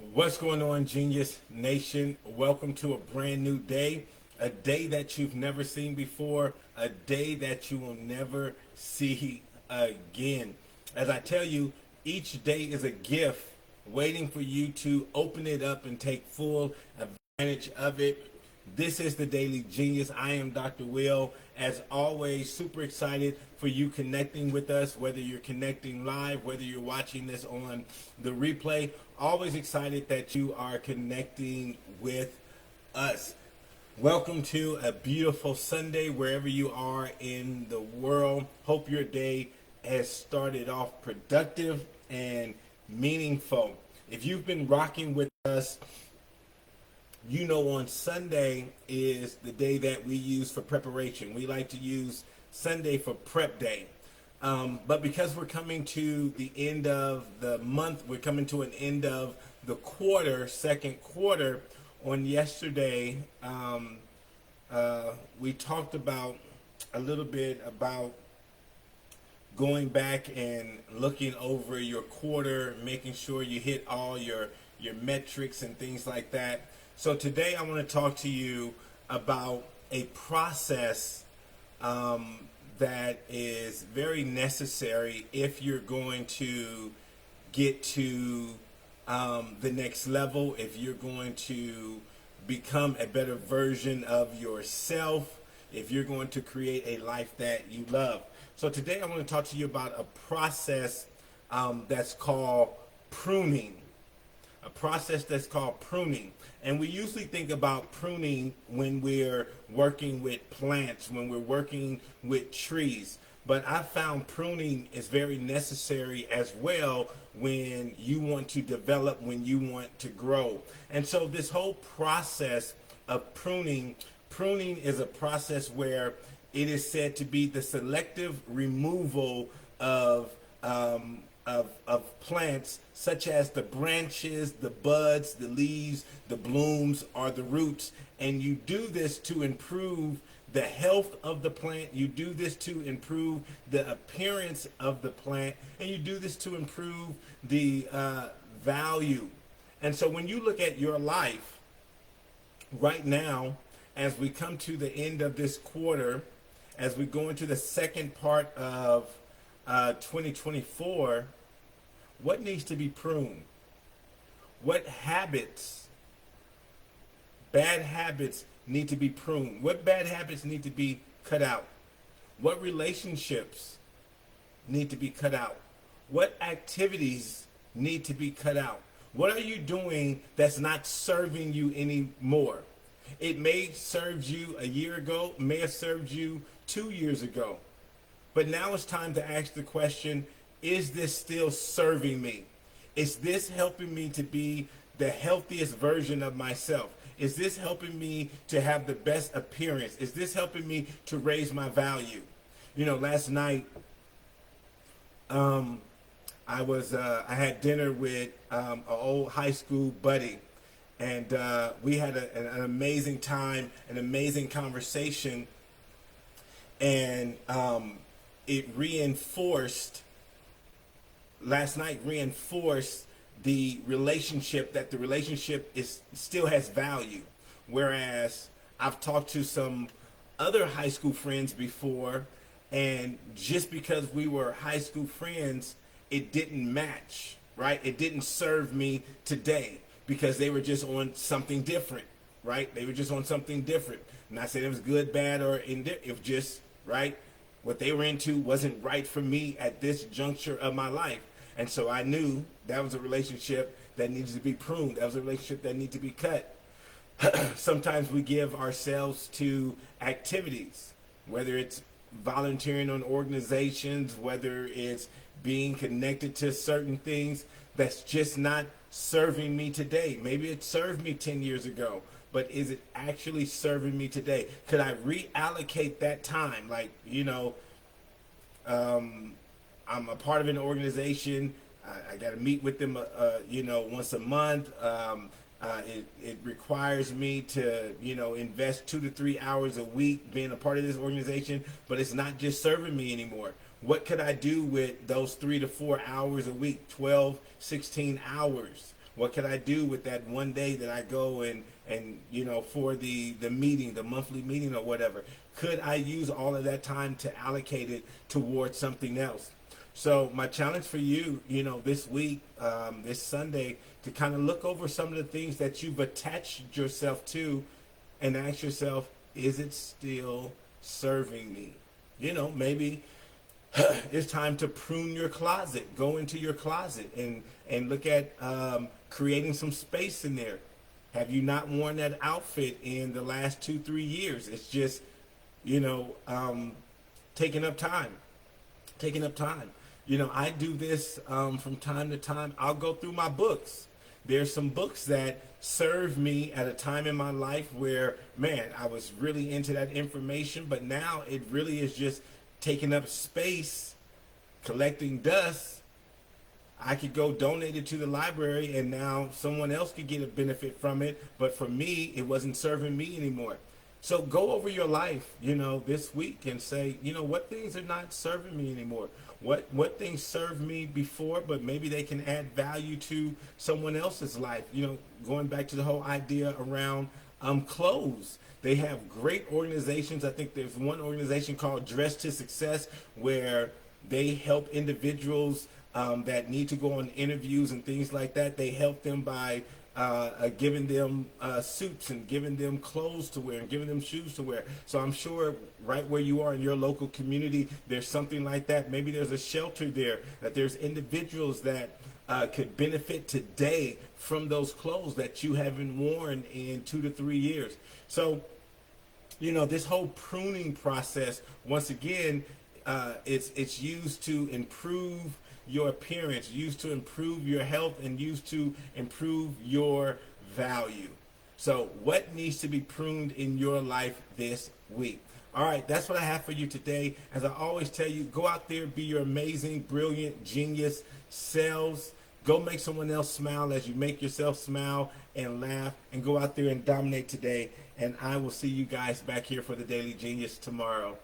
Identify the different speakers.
Speaker 1: What's going on, Genius Nation? Welcome to a brand new day, a day that you've never seen before, a day that you will never see again. As I tell you, each day is a gift waiting for you to open it up and take full advantage of it. This is the Daily Genius. I am Dr. Will. As always, super excited for you connecting with us, whether you're connecting live, whether you're watching this on the replay. Always excited that you are connecting with us. Welcome to a beautiful Sunday wherever you are in the world. Hope your day has started off productive and meaningful. If you've been rocking with us, you know on Sunday is the day that we use for preparation. We like to use Sunday for prep day. But because we're coming to the end of the month, we're coming to an end of the quarter, second quarter. On yesterday, we talked about a little bit about going back and looking over your quarter, making sure you hit all your metrics and things like that. So today I want to talk to you about a process that is very necessary if you're going to get to the next level, if you're going to become a better version of yourself, if you're going to create a life that you love. So today I want to talk to you about a process that's called pruning. A process that's called pruning. And we usually think about pruning when we're working with plants, when we're working with trees. But I found pruning is very necessary as well when you want to develop, when you want to grow. And so this whole process of pruning is a process where it is said to be the selective removal of plants, such as the branches, the buds, the leaves, the blooms, or the roots. And you do this to improve the health of the plant. You do this to improve the appearance of the plant. And you do this to improve the value. And so when you look at your life right now, as we come to the end of this quarter, as we go into the second part of 2024, what needs to be pruned? What habits, bad habits, need to be pruned? What bad habits need to be cut out? What relationships need to be cut out? What activities need to be cut out? What are you doing that's not serving you anymore? It may serve you a year ago, may have served you 2 years ago. But now it's time to ask the question, is this still serving me? Is this helping me to be the healthiest version of myself? Is this helping me to have the best appearance? Is this helping me to raise my value? You know, last night, I had dinner with an old high school buddy, and we had an amazing time, an amazing conversation, and it reinforced the relationship, that the relationship still has value. Whereas I've talked to some other high school friends before, and just because we were high school friends, it didn't match, right? It didn't serve me today because they were just on something different, right? They were just on something different. Not saying it was good, bad, or indifferent. It was just, right? What they were into wasn't right for me at this juncture of my life. And so I knew that was a relationship that needed to be pruned. That was a relationship that needed to be cut. Sometimes we give ourselves to activities, whether it's volunteering on organizations, whether it's being connected to certain things that's just not serving me today. Maybe it served me 10 years ago, but is it actually serving me today? Could I reallocate that time? Like, you know, I'm a part of an organization. I got to meet with them, once a month. It requires me to, invest 2 to 3 hours a week being a part of this organization, but it's not just serving me anymore. What could I do with those 3 to 4 hours a week, 12, 16 hours? What can I do with that one day that I go and for the meeting, the monthly meeting or whatever? Could I use all of that time to allocate it towards something else? So my challenge for you, this week, this Sunday, to kind of look over some of the things that you've attached yourself to and ask yourself, is it still serving me? Maybe it's time to prune your closet. Go into your closet and look at creating some space in there. Have you not worn that outfit in the last 2-3 years? It's just, taking up time. I do this from time to time. I'll go through my books. There's some books that served me at a time in my life where, man, I was really into that information, but now it really is just taking up space, collecting dust. I could go donate it to the library and now someone else could get a benefit from it, but for me, it wasn't serving me anymore. So go over your life, this week and say, what things are not serving me anymore? What things served me before, but maybe they can add value to someone else's life? Going back to the whole idea around clothes. They have great organizations. I think there's one organization called Dress to Success where they help individuals that need to go on interviews and things like that. They help them by giving them suits and giving them clothes to wear and giving them shoes to wear. So I'm sure right where you are in your local community, there's something like that. Maybe there's a shelter there, that there's individuals that could benefit today from those clothes that you haven't worn in 2 to 3 years. So, this whole pruning process, once again, it's used to improve your appearance, used to improve your health, and used to improve your value. So what needs to be pruned in your life this week? All right, that's what I have for you today. As I always tell you, go out there, be your amazing, brilliant, genius selves. Go make someone else smile as you make yourself smile and laugh, and go out there and dominate today. And I will see you guys back here for the Daily Genius tomorrow.